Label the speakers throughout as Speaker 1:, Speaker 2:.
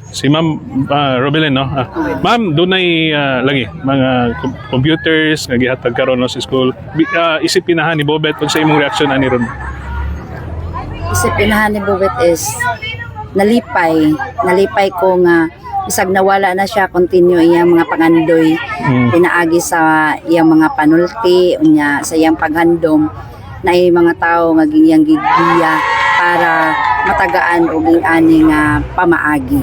Speaker 1: Si Ma'am Robelin, no? Ma'am, doon ay lagi mga computers nga gihatag karon no sa school. Isipinahan ni Bobet kung sa imong reaction ani ron.
Speaker 2: Isipinahan ni Bobet is nalipay ko nga isag nawala na siya, continue iyang mga pangandoy, pinaagi sa iyang mga panulti unya sa iyang paghandom na mga tao nga iyang gigiya para matagaan og ani nga pamaagi.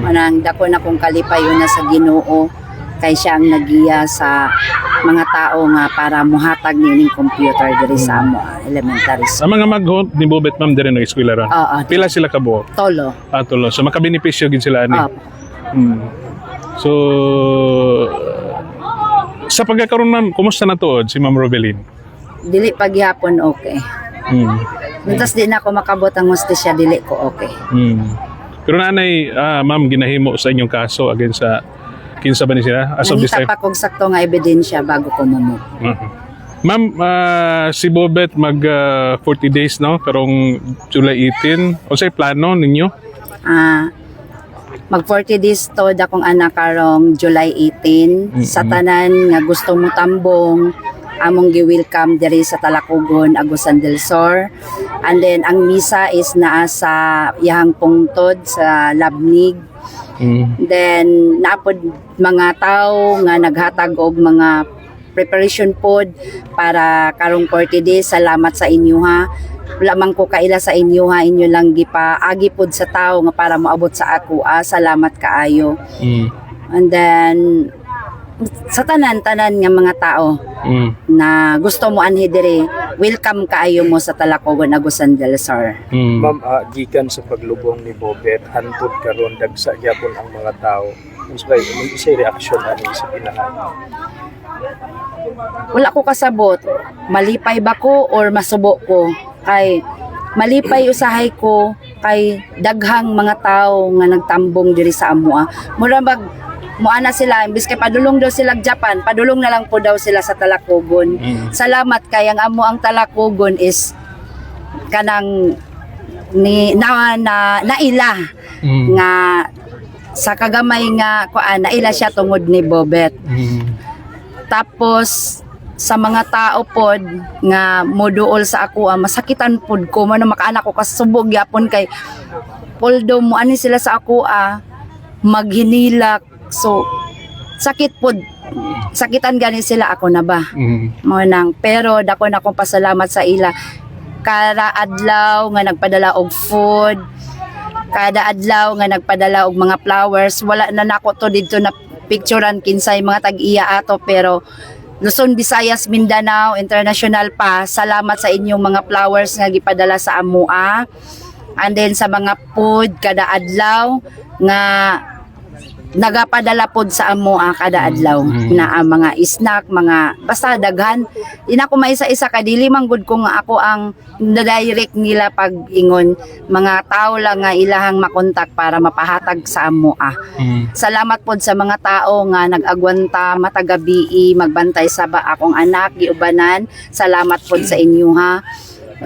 Speaker 2: Manang dako na kong kalipay una sa Ginoo kay siya ang nagiya sa mga tao nga para muhatag nining computer diri sa amo elementary school.
Speaker 1: Ang mga maghot ni Bobet ma'am dire no eskwela ron. Pila sila ka buok?
Speaker 2: Tolo.
Speaker 1: Tulo. So makabenepisyo gid sila ani. So sa pagkakaroon ma'am, kumusta na tuod si Ma'am Robelin?
Speaker 2: Dili paghapon okay. Mintas di na ako makabot ang hostesya, dili ko okay.
Speaker 1: Pero nanay, ma'am, ginahimo sa inyong kaso against sa kinsa ba ni sila? As of this time?
Speaker 2: Nangita pa kong sakto nga ebidensya bago ko mumuk.
Speaker 1: Ma'am, si Bobet mag 40 days no? Karong July 18. O sa'y plano ninyo?
Speaker 2: Mag 40 days to akong anak karong July 18. Sa tanan nga gusto mo tambong, among gi-welcome diri sa Talacogon, Agusan del Sur. And then ang misa is naa sa iyang pungtod sa Labnig. Then napod mga tao nga naghatag og mga preparation pod para karong 40 days. Salamat sa inyo ha. Wala man ko kaila sa inyo ha, inyo lang gipaagi pod sa tao nga para moabot sa ako. Salamat kaayo. And then sa tanan-tanan nga mga tao na gusto mo anhi diri, welcome kaayo mo sa Talacogon, Agusan del Sur.
Speaker 3: Ma'am, gikan sa paglubong ni Bobet, hantod karon dagsa gyapon ang mga tao. Unsay reaction ani sa pinahan?
Speaker 2: Wala ko kasabot, malipay ba ko or masubo ko? Kay malipay usahay ko kay daghang mga tao nga nagtambong diri sa amoa. Mura mag muana sila, imbis kay padulong daw sila Japan, padulong na lang po daw sila sa Talacogon. Salamat kay ang amo ang Talacogon is kanang naila nga sa kagamay nga naila siya tungod ni Bobet. Tapos sa mga tao pod nga moduol sa ako, masakitan pod ko man makaanak ko kasubog yapon kay poldo mo ani sila sa ako maghinilak. So sakit pod, sakitan gani sila ako na ba. Mo nang pero dako na akong pasalamat sa ila kada adlaw nga nagpadala og food, kada adlaw nga nagpadala og mga flowers. Wala na nako to dito na picturean kinsay mga tag-iya ato, pero Luzon, Visayas, Mindanao, international pa. Salamat sa inyong mga flowers nga gipadala sa amoa. And then sa mga food kada adlaw nga nagapadala pod sa amoa kada adlaw na mga snack, mga basta daghan. Ina ko maisa-isa ka dili man gud ko nga ako ang direct nila pag ingon, mga tao lang nga ilahang makontak para mapahatag sa amoa. Salamat pod sa mga tao nga nag-agwanta matagabi magbantay sa akong anak giubanan. Salamat pod sa inyo ha.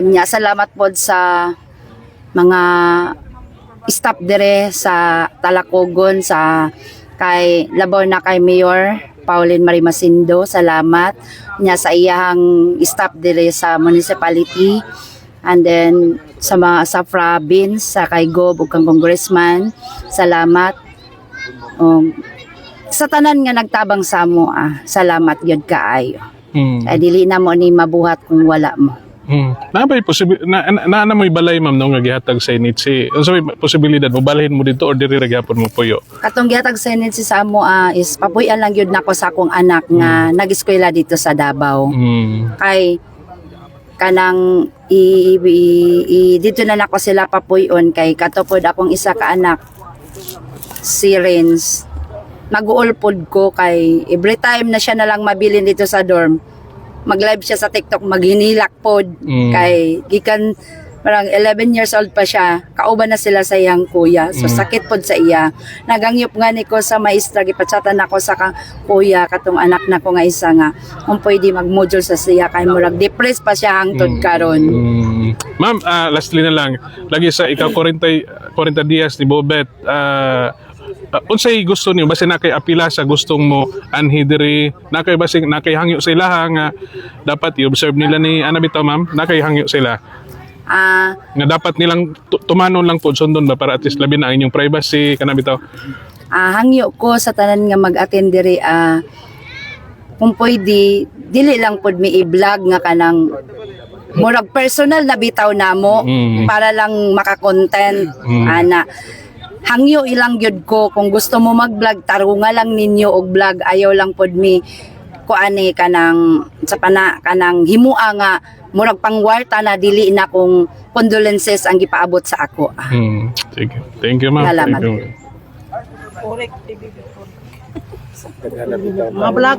Speaker 2: Nya salamat pod sa mga staff dire sa Talacogon, sa kay labaw na kay Mayor Pauline Marie Masindo, salamat niya sa iyang staff dire sa municipality. And then sa mga sa province, sa kay Gob ug kang congressman, salamat. Sa tanan nga nagtabang sa mo, salamat gyud kaayo. Kay dili na mo ni mabuhat kung wala mo.
Speaker 1: Nabay na mo ibalay ma'am no nga gihatag sa initsi. Unsa may posibilidad mo balhin mo dito or diri ra gyapon mo puyo?
Speaker 2: Katong gihatag sa initsi sa amo is papuy-an lang gyud nako sa akong anak nga nag-eskwela dito sa Davao. Kay kanang dito na nako sila papuy-on kay katupod akong isa ka anak si Renz. Mag-uol pod ko kay every time na siya na lang mabilin dito sa dorm, mag-live siya sa TikTok, maghinilak pod. Kay gikan parang 11 years old pa siya, kauban na sila sa iyang kuya. So sakit pod sa iya. Nagangyop nga ni ko sa maestra, gipatsatan ako sa kuya katong anak na ko nga isa nga kung pwede mag-module sa siya kay murag depressed pa siya hangtod karon.
Speaker 1: Ma'am, lastly na lang, lagi sa ikaw 40 Diaz ni Bobet, unsay gusto niyo basi nakay apila sa gustong mo anhi diri nakay basi nakay hangyo sila nga dapat i-observe nila ni ana bitaw ma'am nakay hangyo sila nga dapat nilang tumanon lang po sundon ba para at least labi na inyong privacy kana bitaw.
Speaker 2: Hangyo ko sa tanan nga mag-attend diri kung pwede dili lang pud mi i-vlog nga kanang murag personal na bitaw namo para lang maka-content ana. Hangyo ilang gyud ko kung gusto mo mag-vlog tarunga lang ninyo og vlog ayaw lang pod mi kuani kanang sa kanang himua nga murag pangwarta na dili na kung condolences ang gipaabot sa ako.
Speaker 1: Sige. Thank you ma'am.
Speaker 2: Salamat.
Speaker 1: Thank you.
Speaker 3: Daghan na bitaw.
Speaker 4: Mga vlog